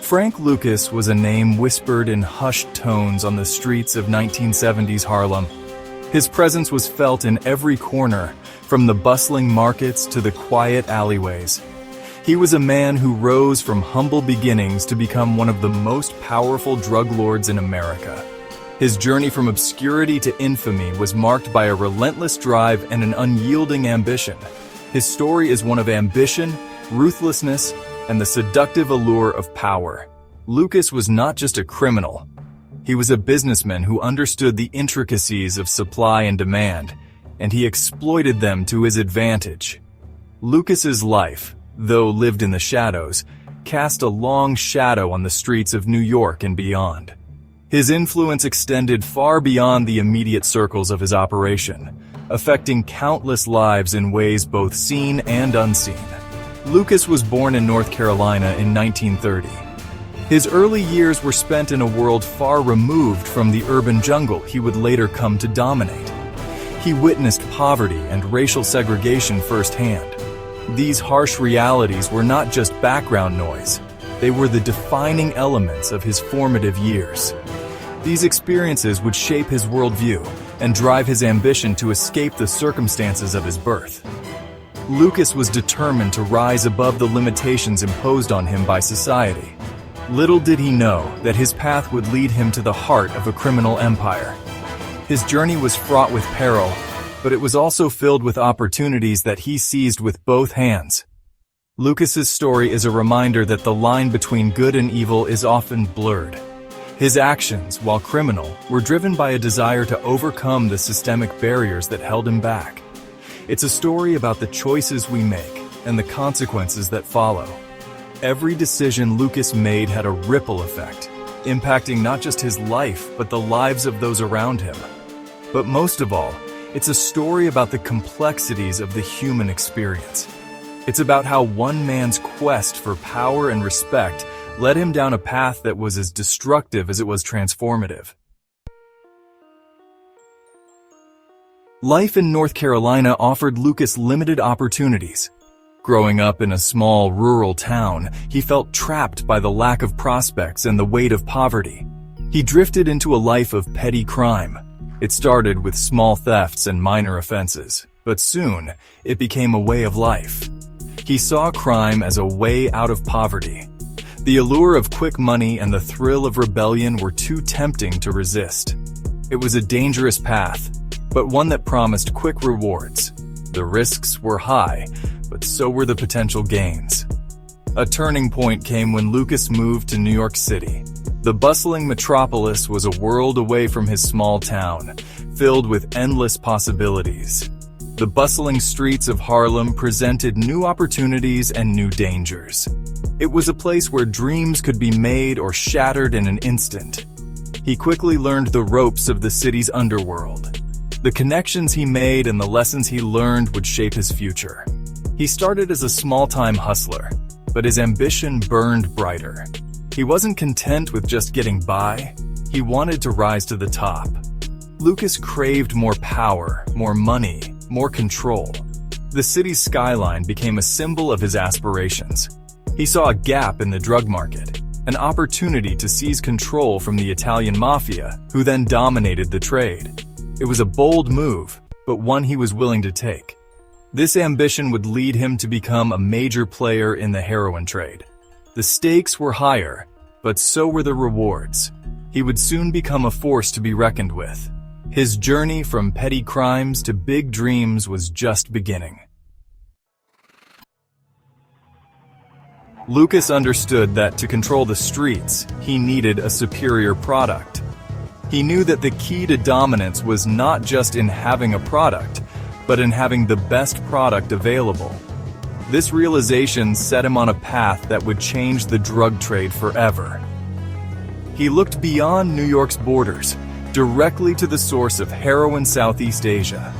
Frank Lucas was a name whispered in hushed tones on the streets of 1970s Harlem. His presence was felt in every corner, from the bustling markets to the quiet alleyways. He was a man who rose from humble beginnings to become one of the most powerful drug lords in America. His journey from obscurity to infamy was marked by a relentless drive and an unyielding ambition. His story is one of ambition, ruthlessness, and the seductive allure of power. Lucas was not just a criminal. He was a businessman who understood the intricacies of supply and demand, and he exploited them to his advantage. Lucas's life, though lived in the shadows, cast a long shadow on the streets of New York and beyond. His influence extended far beyond the immediate circles of his operation, affecting countless lives in ways both seen and unseen. Lucas was born in North Carolina in 1930. His early years were spent in a world far removed from the urban jungle he would later come to dominate. He witnessed poverty and racial segregation firsthand. These harsh realities were not just background noise, they were the defining elements of his formative years. These experiences would shape his worldview and drive his ambition to escape the circumstances of his birth. Lucas was determined to rise above the limitations imposed on him by society. Little did he know that his path would lead him to the heart of a criminal empire. His journey was fraught with peril, but it was also filled with opportunities that he seized with both hands. Lucas's story is a reminder that the line between good and evil is often blurred. His actions, while criminal, were driven by a desire to overcome the systemic barriers that held him back. It's a story about the choices we make and the consequences that follow. Every decision Lucas made had a ripple effect, impacting not just his life, but the lives of those around him. But most of all, it's a story about the complexities of the human experience. It's about how one man's quest for power and respect led him down a path that was as destructive as it was transformative. Life in North Carolina offered Lucas limited opportunities. Growing up in a small rural town, he felt trapped by the lack of prospects and the weight of poverty. He drifted into a life of petty crime. It started with small thefts and minor offenses, but soon it became a way of life. He saw crime as a way out of poverty. The allure of quick money and the thrill of rebellion were too tempting to resist. It was a dangerous path, but one that promised quick rewards. The risks were high, but so were the potential gains. A turning point came when Lucas moved to New York City. The bustling metropolis was a world away from his small town, filled with endless possibilities. The bustling streets of Harlem presented new opportunities and new dangers. It was a place where dreams could be made or shattered in an instant. He quickly learned the ropes of the city's underworld. The connections he made and the lessons he learned would shape his future. He started as a small-time hustler, but his ambition burned brighter. He wasn't content with just getting by. He wanted to rise to the top. Lucas craved more power, more money, more control. The city's skyline became a symbol of his aspirations. He saw a gap in the drug market, an opportunity to seize control from the Italian mafia, who then dominated the trade. It was a bold move, but one he was willing to take. This ambition would lead him to become a major player in the heroin trade. The stakes were higher, but so were the rewards. He would soon become a force to be reckoned with. His journey from petty crimes to big dreams was just beginning. Lucas understood that to control the streets, he needed a superior product. He knew that the key to dominance was not just in having a product, but in having the best product available. This realization set him on a path that would change the drug trade forever. He looked beyond New York's borders, directly to the source of heroin Southeast Asia.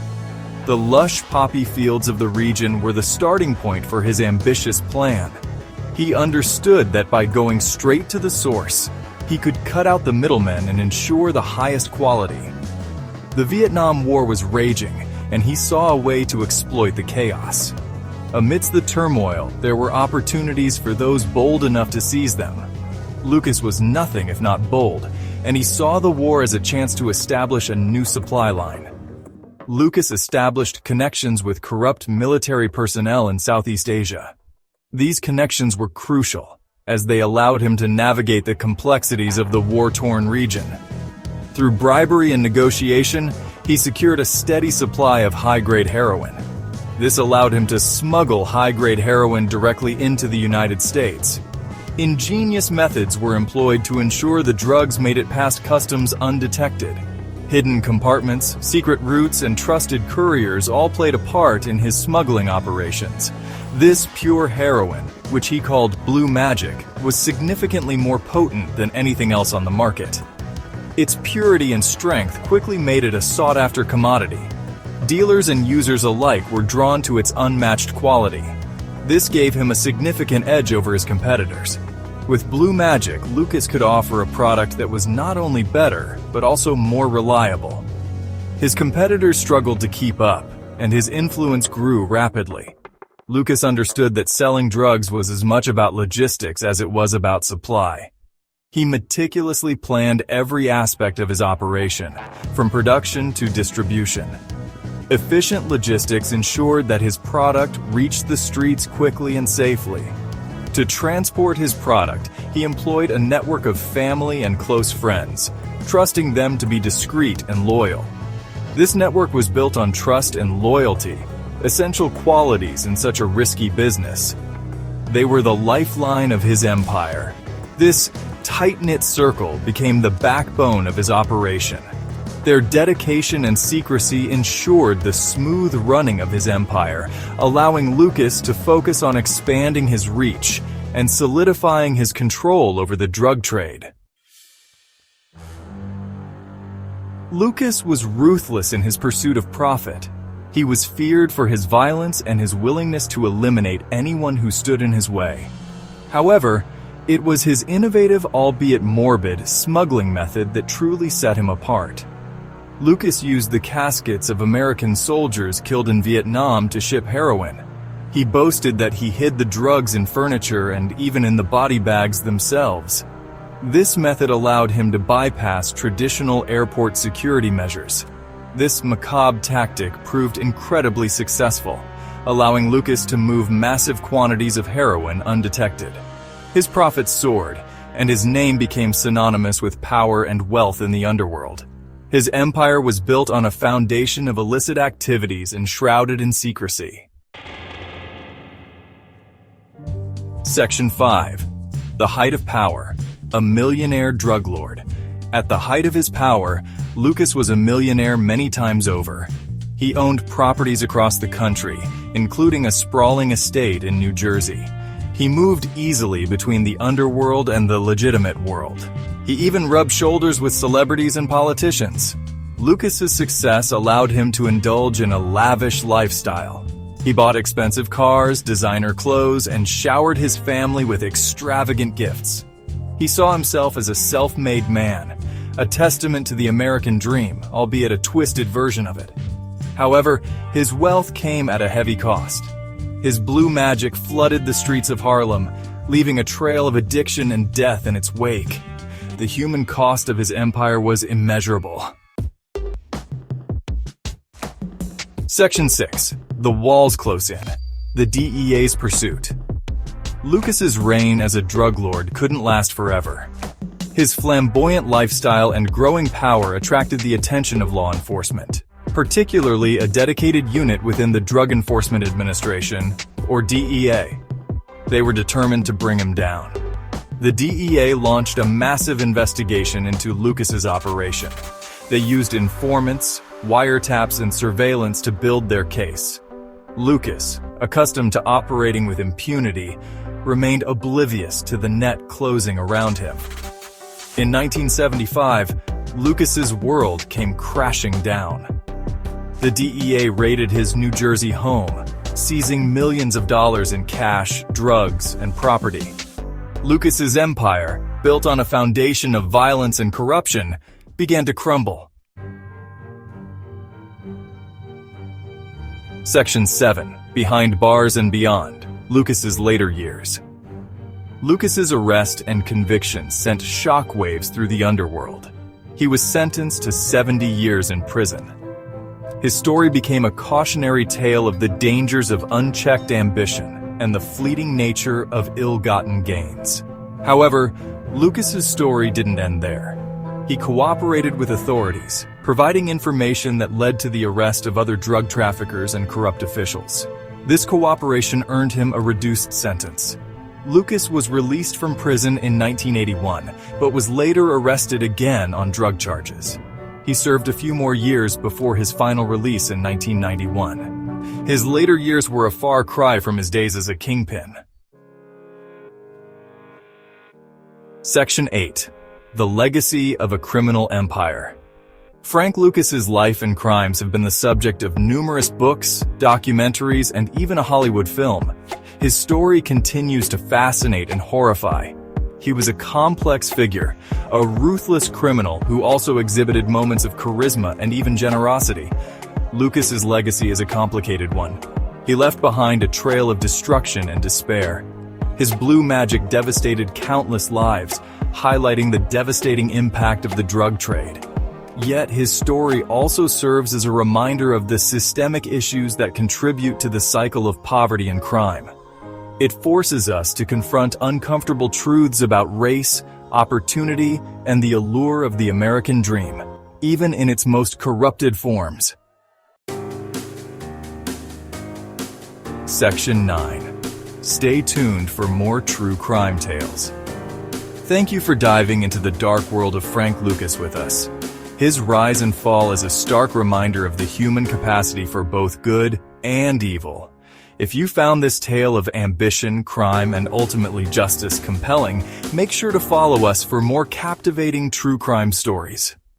The lush poppy fields of the region were the starting point for his ambitious plan. He understood that by going straight to the source, he could cut out the middlemen and ensure the highest quality. The Vietnam War was raging, and he saw a way to exploit the chaos. Amidst the turmoil, there were opportunities for those bold enough to seize them. Lucas was nothing if not bold, and he saw the war as a chance to establish a new supply line. Lucas established connections with corrupt military personnel in Southeast Asia. These connections were crucial, as they allowed him to navigate the complexities of the war-torn region. Through bribery and negotiation, he secured a steady supply of high-grade heroin. This allowed him to smuggle high-grade heroin directly into the United States. Ingenious methods were employed to ensure the drugs made it past customs undetected. Hidden compartments, secret routes, and trusted couriers all played a part in his smuggling operations. This pure heroin, which he called blue magic, was significantly more potent than anything else on the market. Its purity and strength quickly made it a sought-after commodity. Dealers and users alike were drawn to its unmatched quality. This gave him a significant edge over his competitors. With Blue Magic, Lucas could offer a product that was not only better, but also more reliable. His competitors struggled to keep up, and his influence grew rapidly. Lucas understood that selling drugs was as much about logistics as it was about supply. He meticulously planned every aspect of his operation, from production to distribution. Efficient logistics ensured that his product reached the streets quickly and safely. To transport his product, he employed a network of family and close friends, trusting them to be discreet and loyal. This network was built on trust and loyalty, essential qualities in such a risky business. They were the lifeline of his empire. This tight-knit circle became the backbone of his operation. Their dedication and secrecy ensured the smooth running of his empire, allowing Lucas to focus on expanding his reach and solidifying his control over the drug trade. Lucas was ruthless in his pursuit of profit. He was feared for his violence and his willingness to eliminate anyone who stood in his way. However, it was his innovative, albeit morbid, smuggling method that truly set him apart. Lucas used the caskets of American soldiers killed in Vietnam to ship heroin. He boasted that he hid the drugs in furniture and even in the body bags themselves. This method allowed him to bypass traditional airport security measures. This macabre tactic proved incredibly successful, allowing Lucas to move massive quantities of heroin undetected. His profits soared, and his name became synonymous with power and wealth in the underworld. His empire was built on a foundation of illicit activities enshrouded in secrecy. Section 5. The Height of Power. A millionaire drug lord. At the height of his power, Lucas was a millionaire many times over. He owned properties across the country, including a sprawling estate in New Jersey. He moved easily between the underworld and the legitimate world. He even rubbed shoulders with celebrities and politicians. Lucas's success allowed him to indulge in a lavish lifestyle. He bought expensive cars, designer clothes, and showered his family with extravagant gifts. He saw himself as a self-made man, a testament to the American dream, albeit a twisted version of it. However, his wealth came at a heavy cost. His blue magic flooded the streets of Harlem, leaving a trail of addiction and death in its wake. The human cost of his empire was immeasurable. Section 6. The Walls Close In. The DEA's Pursuit. Lucas's reign as a drug lord couldn't last forever. His flamboyant lifestyle and growing power attracted the attention of law enforcement, particularly a dedicated unit within the Drug Enforcement Administration, or DEA. They were determined to bring him down. The DEA launched a massive investigation into Lucas's operation. They used informants, wiretaps, and surveillance to build their case. Lucas, accustomed to operating with impunity, remained oblivious to the net closing around him. In 1975, Lucas's world came crashing down. The DEA raided his New Jersey home, seizing millions of dollars in cash, drugs, and property. Lucas's empire, built on a foundation of violence and corruption, began to crumble. Section 7. Behind Bars and Beyond. Lucas's later years. Lucas's arrest and conviction sent shockwaves through the underworld. He was sentenced to 70 years in prison. His story became a cautionary tale of the dangers of unchecked ambition and the fleeting nature of ill-gotten gains. However, Lucas's story didn't end there. He cooperated with authorities, providing information that led to the arrest of other drug traffickers and corrupt officials. This cooperation earned him a reduced sentence. Lucas was released from prison in 1981, but was later arrested again on drug charges. He served a few more years before his final release in 1991. His later years were a far cry from his days as a kingpin. Section 8. The Legacy of a Criminal Empire. Frank Lucas's life and crimes have been the subject of numerous books, documentaries, and even a Hollywood film. His story continues to fascinate and horrify. He was a complex figure, a ruthless criminal who also exhibited moments of charisma and even generosity. Lucas's legacy is a complicated one. He left behind a trail of destruction and despair. His blue magic devastated countless lives, highlighting the devastating impact of the drug trade. Yet his story also serves as a reminder of the systemic issues that contribute to the cycle of poverty and crime. It forces us to confront uncomfortable truths about race, opportunity, and the allure of the American dream, even in its most corrupted forms. Section 9. Stay tuned for more true crime tales. Thank you for diving into the dark world of Frank Lucas with us. His rise and fall is a stark reminder of the human capacity for both good and evil. If you found this tale of ambition, crime, and ultimately justice compelling, make sure to follow us for more captivating true crime stories.